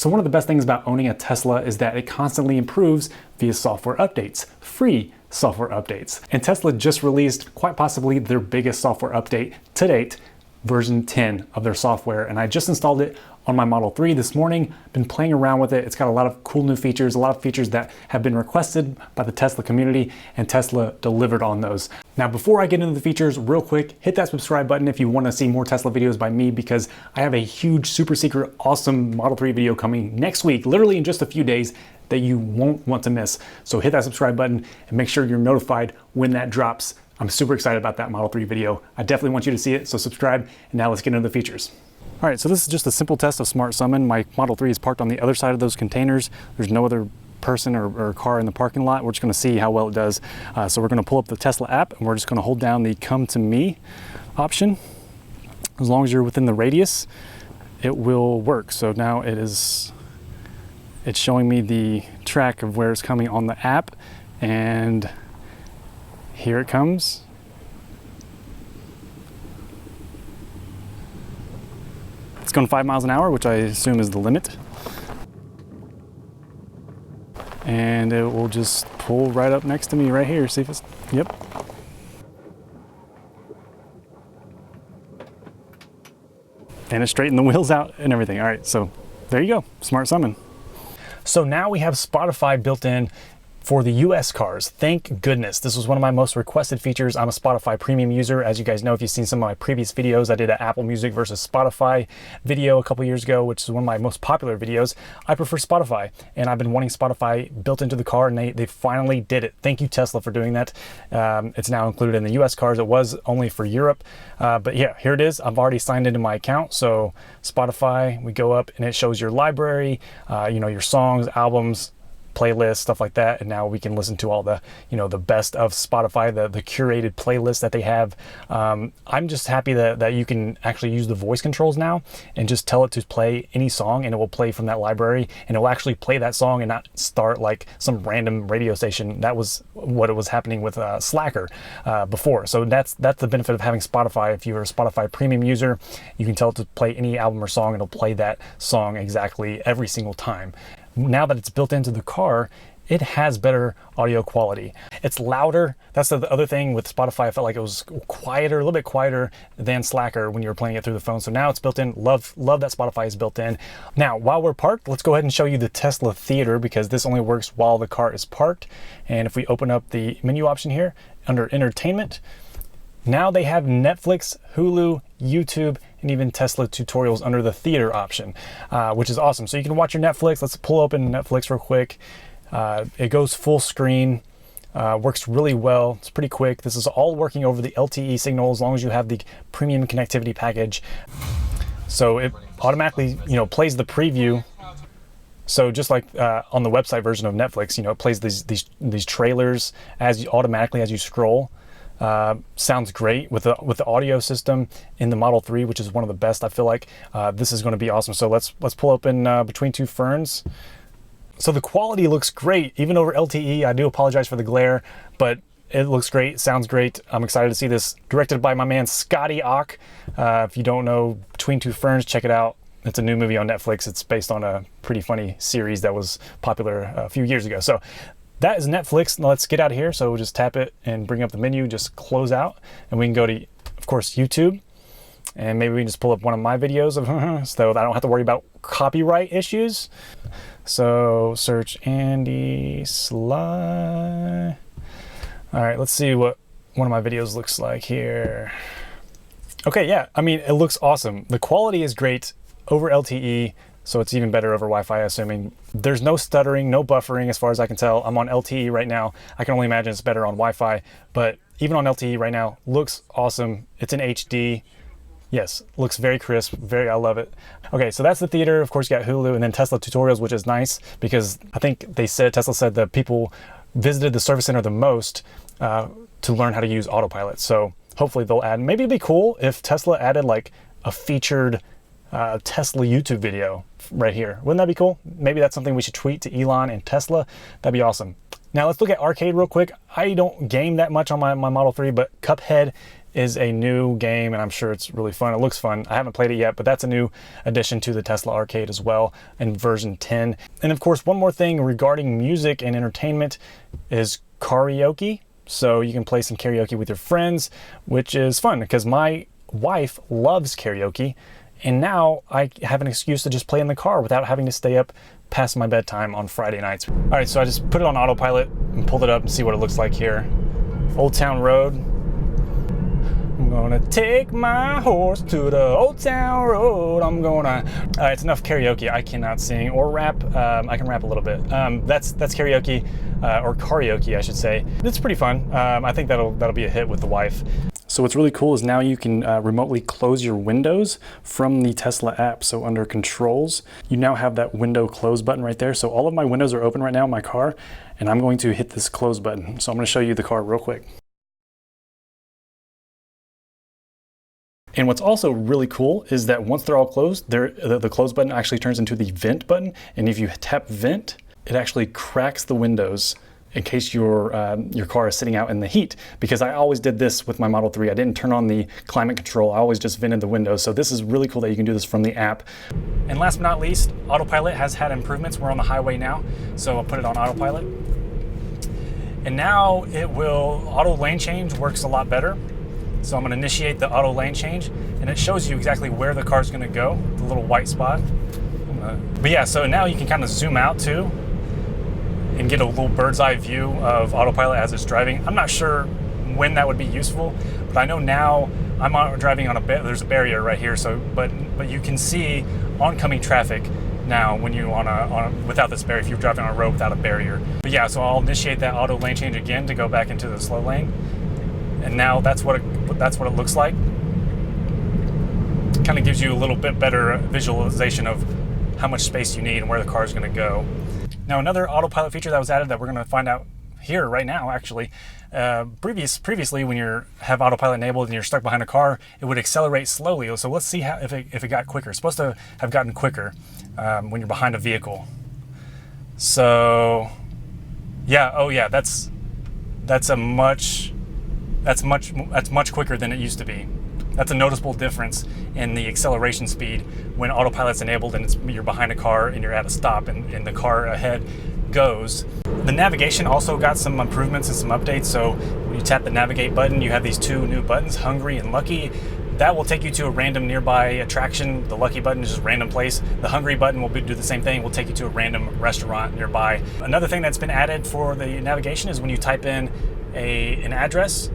So one of the best things about owning a Tesla is that it constantly improves via software updates, free software updates. And Tesla just released quite possibly their biggest software update to date, version 10 of their software. And I just installed it on my Model 3 this morning, been playing around with it. It's got a lot of cool new features, a lot of features that have been requested by the Tesla community, and Tesla delivered on those. Now, before I get into the features, real quick, hit that subscribe button if you want to see more Tesla videos by me, because I have a huge, super secret, awesome Model 3 video coming next week, literally in just a few days, that you won't want to miss. So hit that subscribe button and make sure you're notified when that drops. I'm super excited about that Model 3 video. I definitely want you to see it, so subscribe, and now let's get into the features. All right, so this is just a simple test of Smart Summon. My Model 3 is parked on the other side of those containers. There's no other person or car in the parking lot. We're just gonna see how well it does. So we're gonna pull up the Tesla app, and we're just gonna hold down the Come to Me option. As long as you're within the radius, it will work. So now it's showing me the track of where it's coming on the app, and here it comes. It's going 5 miles an hour, which I assume is the limit. And it will just pull right up next to me right here. See if it's, yep. And it straightened the wheels out and everything. All right, so there you go, Smart Summon. So now we have Spotify built in for the US cars. Thank goodness. This was one of my most requested features. I'm a Spotify premium user. As you guys know, if you've seen some of my previous videos, I did an Apple Music versus Spotify video a couple years ago, which is one of my most popular videos. I prefer Spotify, and I've been wanting Spotify built into the car, and they finally did it. Thank you, Tesla, for doing that. It's now included in the US cars. It was only for Europe, but yeah, here it is. I've already signed into my account. So Spotify, we go up and it shows your library, your songs, albums, playlists, stuff like that, and now we can listen to all the the best of Spotify, the curated playlist that they have. I'm just happy that you can actually use the voice controls now and just tell it to play any song, and it will play from that library, and it will actually play that song and not start like some random radio station. That was what it was happening with Slacker before. So that's the benefit of having Spotify. If you're a Spotify premium user, you can tell it to play any album or song, and it'll play that song exactly every single time. Now that it's built into the car, it has better audio quality. It's louder. That's the other thing with Spotify. I felt like it was quieter, a little bit quieter than Slacker when you were playing it through the phone. So now it's built in. Love that Spotify is built in. Now, while we're parked, let's go ahead and show you the Tesla Theater, because this only works while the car is parked. And if we open up the menu option here under Entertainment, now they have Netflix, Hulu, YouTube, and even Tesla tutorials under the theater option, which is awesome. So you can watch your Netflix. Let's pull open Netflix real quick. It goes full screen, works really well. It's pretty quick. This is all working over the LTE signal as long as you have the premium connectivity package. So it automatically, plays the preview. So just like on the website version of Netflix, it plays these trailers automatically as you scroll. Sounds great with the audio system in the Model 3, which is one of the best. I feel like this is going to be awesome. So let's pull open Between Two Ferns. So the quality looks great, even over LTE. I do apologize for the glare, but it looks great, sounds great. I'm excited to see this. Directed by my man Scotty Ock. If you don't know Between Two Ferns, check it out. It's a new movie on Netflix. It's based on a pretty funny series that was popular a few years ago. So that is Netflix. Now let's get out of here. So we'll just tap it and bring up the menu, just close out, and we can go to, of course, YouTube. And maybe we can just pull up one of my videos so I don't have to worry about copyright issues. So search Andy Sly. All right, let's see what one of my videos looks like here. Okay, yeah, I mean, it looks awesome. The quality is great over LTE. So it's even better over Wi-Fi, assuming. There's no stuttering, no buffering as far as I can tell. I'm on LTE right now. I can only imagine it's better on Wi-Fi, but even on LTE right now, looks awesome. It's in HD. Yes, looks very crisp, I love it. Okay, so that's the theater. Of course, you got Hulu and then Tesla tutorials, which is nice because I think Tesla said that people visited the service center the most to learn how to use Autopilot. So hopefully they'll add, maybe it'd be cool if Tesla added like a featured Tesla YouTube video right here. Wouldn't that be cool? Maybe that's something we should tweet to Elon and Tesla. That'd be awesome. Now let's look at arcade real quick. I don't game that much on my Model 3, but Cuphead is a new game, and I'm sure it's really fun. It looks fun. I haven't played it yet, but that's a new addition to the Tesla Arcade as well in version 10. And of course, one more thing regarding music and entertainment is karaoke. So you can play some karaoke with your friends, which is fun because my wife loves karaoke, and now I have an excuse to just play in the car without having to stay up past my bedtime on Friday nights. All right, so I just put it on autopilot and pulled it up and see what it looks like here. Old Town Road. I'm gonna take my horse to the Old Town Road. I'm gonna... it's enough karaoke. I cannot sing or rap. I can rap a little bit. That's karaoke, or karaoke, I should say. It's pretty fun. I think that'll be a hit with the wife. So what's really cool is now you can remotely close your windows from the Tesla app. So under controls, you now have that window close button right there. So all of my windows are open right now in my car, and I'm going to hit this close button. So I'm going to show you the car real quick. And what's also really cool is that once they're all closed, the close button actually turns into the vent button. And if you tap vent, it actually cracks the windows in case your car is sitting out in the heat. Because I always did this with my Model 3. I didn't turn on the climate control. I always just vented the windows. So this is really cool that you can do this from the app. And last but not least, Autopilot has had improvements. We're on the highway now, so I'll put it on Autopilot. And now it will, auto lane change works a lot better. So I'm going to initiate the auto lane change, and it shows you exactly where the car's going to go, the little white spot. But yeah, so now you can kind of zoom out too and get a little bird's eye view of Autopilot as it's driving. I'm not sure when that would be useful, but I know now I'm driving on there's a barrier right here. So, but you can see oncoming traffic now when you without this barrier, if you're driving on a road without a barrier. But yeah, so I'll initiate that auto lane change again to go back into the slow lane. And now that's what it looks like. Kind of gives you a little bit better visualization of how much space you need and where the car is going to go. Now, another autopilot feature that was added that we're going to find out here right now, actually, previously when you have autopilot enabled and you're stuck behind a car, it would accelerate slowly. So let's see if it got quicker. It's supposed to have gotten quicker when you're behind a vehicle. So yeah, oh yeah, that's much quicker than it used to be. That's a noticeable difference in the acceleration speed when autopilot's enabled and you're behind a car and you're at a stop and the car ahead goes. The navigation also got some improvements and some updates. So when you tap the navigate button, you have these two new buttons, Hungry and Lucky. That will take you to a random nearby attraction. The Lucky button is just a random place. The Hungry button will do the same thing. Will take you to a random restaurant nearby. Another thing that's been added for the navigation is when you type in an address,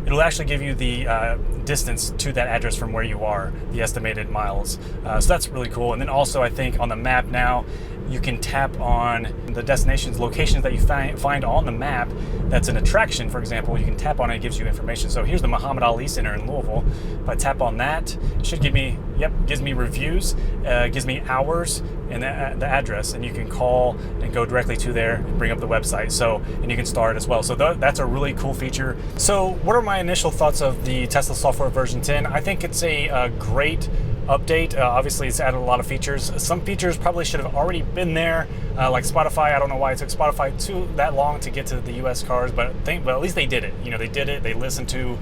it'll actually give you the distance to that address from where you are, the estimated miles. So that's really cool. And then also I think on the map now, you can tap on the destinations, locations that you find on the map that's an attraction, for example, you can tap on it, it gives you information. So here's the Muhammad Ali Center in Louisville. If I tap on that, it should give me, gives me reviews, gives me hours and the address, and you can call and go directly to there and bring up the website. So, and you can start as well. So that's a really cool feature. So what are my initial thoughts of the Tesla software version 10? I think it's a great update. Obviously it's added a lot of features. Some features probably should have already been there, like Spotify. I don't know why it took Spotify that long to get to the US cars, but at least they did it. They did it. They listened to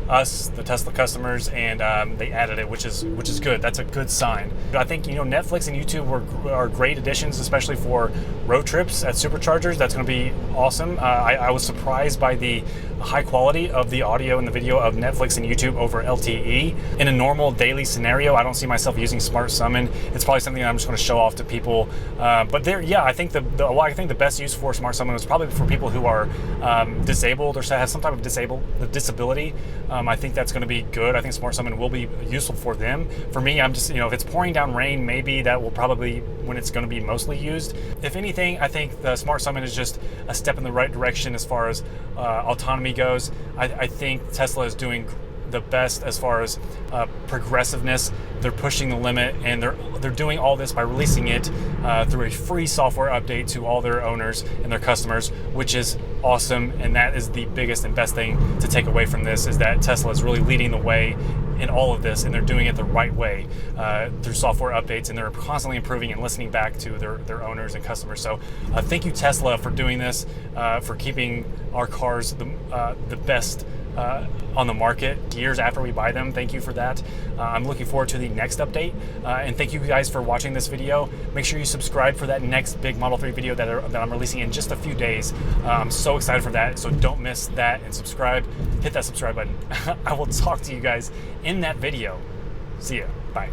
us, the Tesla customers, and they added it, which is good. That's a good sign. I think Netflix and YouTube are great additions, especially for road trips at superchargers. That's going to be awesome. I was surprised by the high quality of the audio and the video of Netflix and YouTube over LTE. In a normal daily scenario, I don't see myself using Smart Summon. It's probably something that I'm just going to show off to people. But I think the best use for Smart Summon is probably for people who are disabled or have some type of disability. I think that's going to be good. I think Smart Summon will be useful for them. For me, I'm just, if it's pouring down rain, maybe that will probably when it's going to be mostly used. If anything, I think the Smart Summon is just a step in the right direction as far as autonomy goes. I think Tesla is doing the best as far as progressiveness. They're pushing the limit, and they're doing all this by releasing it through a free software update to all their owners and their customers, which is awesome. And that is the biggest and best thing to take away from this, is that Tesla is really leading the way in all of this, and they're doing it the right way through software updates, and they're constantly improving and listening back to their owners and customers. So thank you, Tesla, for doing this, for keeping our cars the best on the market years after we buy them. Thank you for that. I'm looking forward to the next update, and thank you guys for watching this video. Make sure you subscribe for that next big Model 3 video that I'm releasing in just a few days. I'm so excited for that, so don't miss that, and subscribe. Hit that subscribe button. I will talk to you guys in that video. See ya. Bye.